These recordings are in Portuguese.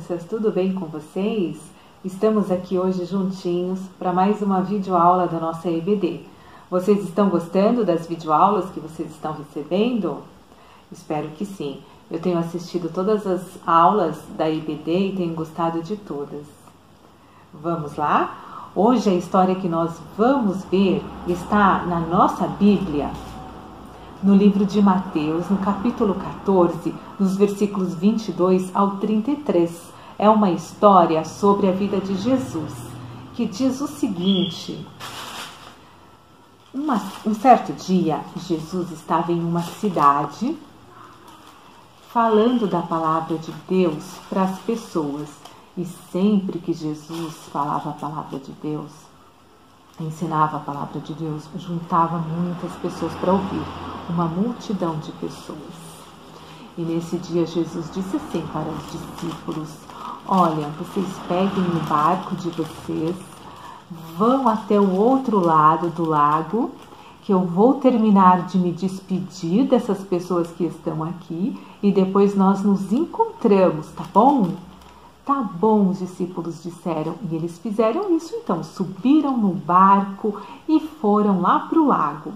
crianças, tudo bem com vocês? Estamos aqui hoje juntinhos para mais uma videoaula da nossa EBD. Vocês estão gostando das videoaulas que vocês estão recebendo? Espero que sim. Eu tenho assistido todas as aulas da EBD e tenho gostado de todas. Vamos lá? Hoje a história que nós vamos ver está na nossa Bíblia, no livro de Mateus, no capítulo 14, nos versículos 22 ao 33. É uma história sobre a vida de Jesus, que diz o seguinte: um certo dia, Jesus estava em uma cidade, falando da palavra de Deus para as pessoas. E sempre que Jesus falava a palavra de Deus, ensinava a palavra de Deus, juntava muitas pessoas para ouvir, uma multidão de pessoas. E nesse dia Jesus disse assim para os discípulos: olha, vocês peguem o barco de vocês, vão até o outro lado do lago, que eu vou terminar de me despedir dessas pessoas que estão aqui e depois nós nos encontramos, tá bom? Tá bom, os discípulos disseram, e eles fizeram isso então, subiram no barco e foram lá para o lago.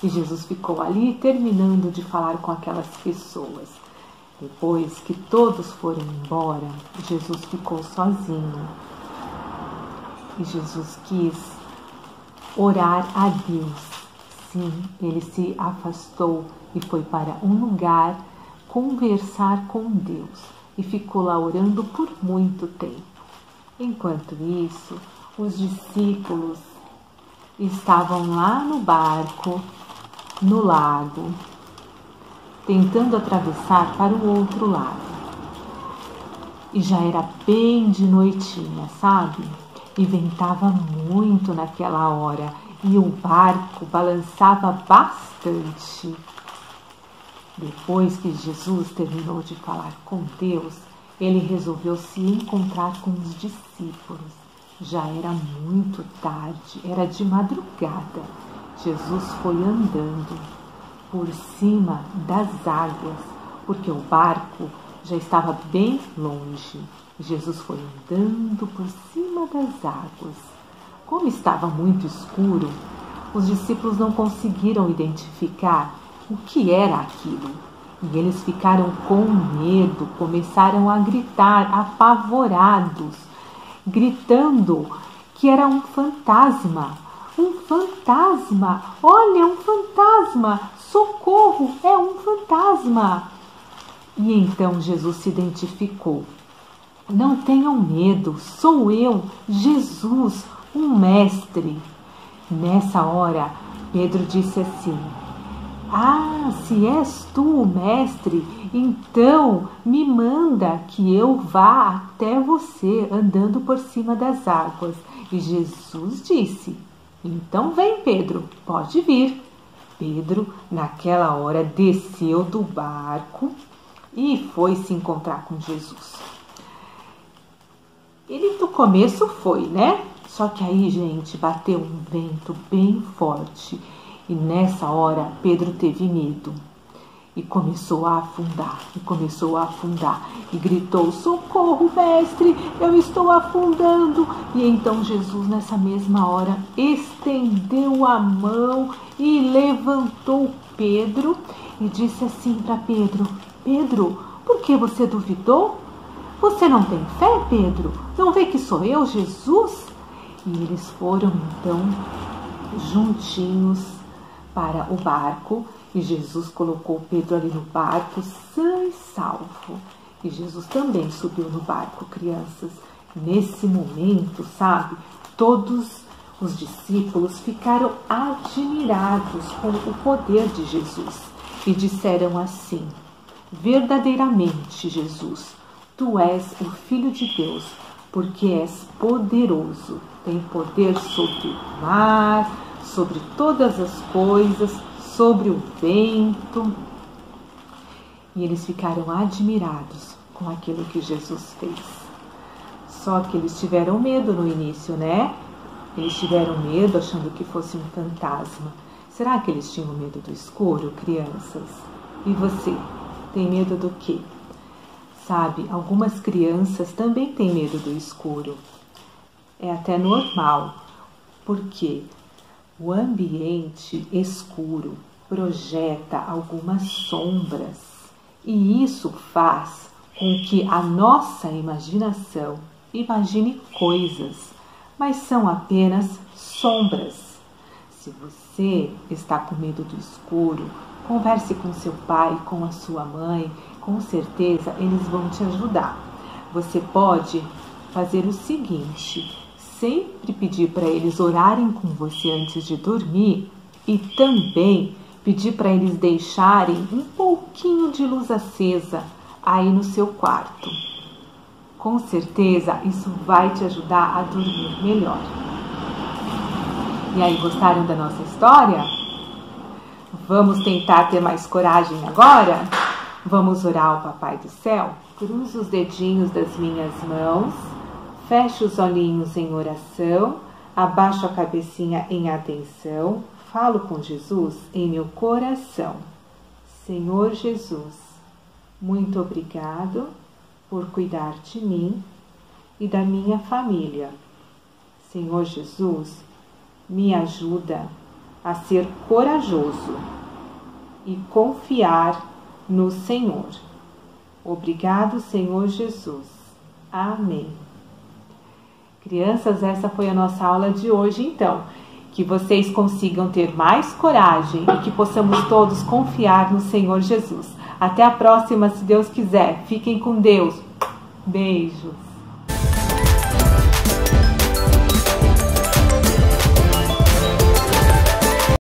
E Jesus ficou ali terminando de falar com aquelas pessoas. Depois que todos foram embora, Jesus ficou sozinho. E Jesus quis orar a Deus. Sim, ele se afastou e foi para um lugar conversar com Deus. E ficou lá orando por muito tempo. Enquanto isso, os discípulos estavam lá no barco, no lago, tentando atravessar para o outro lado. E já era bem de noitinha, sabe? E ventava muito naquela hora e o barco balançava bastante. Depois que Jesus terminou de falar com Deus, ele resolveu se encontrar com os discípulos. Já era muito tarde, era de madrugada. Jesus foi andando por cima das águas, porque o barco já estava bem longe. Jesus foi andando por cima das águas. Como estava muito escuro, os discípulos não conseguiram identificar o que era aquilo. E eles ficaram com medo, começaram a gritar, apavorados, gritando que era um fantasma. Um fantasma! Olha, um fantasma! Socorro! É um fantasma! E então Jesus se identificou. Não tenham medo, sou eu, Jesus, um mestre. Nessa hora, Pedro disse assim: ah, se és tu o mestre, então me manda que eu vá até você andando por cima das águas. E Jesus disse: então vem, Pedro, pode vir. Pedro, naquela hora, desceu do barco e foi se encontrar com Jesus. Ele do começo foi, né? Só que aí, gente, bateu um vento bem forte. E nessa hora, Pedro teve medo e começou a afundar, e gritou: socorro, mestre, eu estou afundando. E então Jesus, nessa mesma hora, estendeu a mão e levantou Pedro e disse assim para Pedro: Pedro, por que você duvidou? Você não tem fé, Pedro? Não vê que sou eu, Jesus? E eles foram então juntinhos para o barco, e Jesus colocou Pedro ali no barco, sã e salvo. E Jesus também subiu no barco, crianças. Nesse momento, sabe, todos os discípulos ficaram admirados com o poder de Jesus e disseram assim: verdadeiramente, Jesus, tu és o Filho de Deus, porque és poderoso, tem poder sobre o mar, sobre todas as coisas, sobre o vento. E eles ficaram admirados com aquilo que Jesus fez. Só que eles tiveram medo no início, né? Eles tiveram medo achando que fosse um fantasma. Será que eles tinham medo do escuro, crianças? E você, tem medo do quê? Sabe, algumas crianças também têm medo do escuro. É até normal, porque o ambiente escuro projeta algumas sombras e isso faz com que a nossa imaginação imagine coisas, mas são apenas sombras. Se você está com medo do escuro, converse com seu pai, com a sua mãe, com certeza eles vão te ajudar. Você pode fazer o seguinte: sempre pedir para eles orarem com você antes de dormir e também pedir para eles deixarem um pouquinho de luz acesa aí no seu quarto. Com certeza isso vai te ajudar a dormir melhor. E aí, gostaram da nossa história? Vamos tentar ter mais coragem agora? Vamos orar ao Papai do Céu? Cruzo os dedinhos das minhas mãos, fecho os olhinhos em oração, abaixo a cabecinha em atenção, falo com Jesus em meu coração. Senhor Jesus, muito obrigado por cuidar de mim e da minha família. Senhor Jesus, me ajuda a ser corajoso e confiar no Senhor. Obrigado, Senhor Jesus. Amém. Crianças, essa foi a nossa aula de hoje, então. Que vocês consigam ter mais coragem e que possamos todos confiar no Senhor Jesus. Até a próxima, se Deus quiser. Fiquem com Deus. Beijos.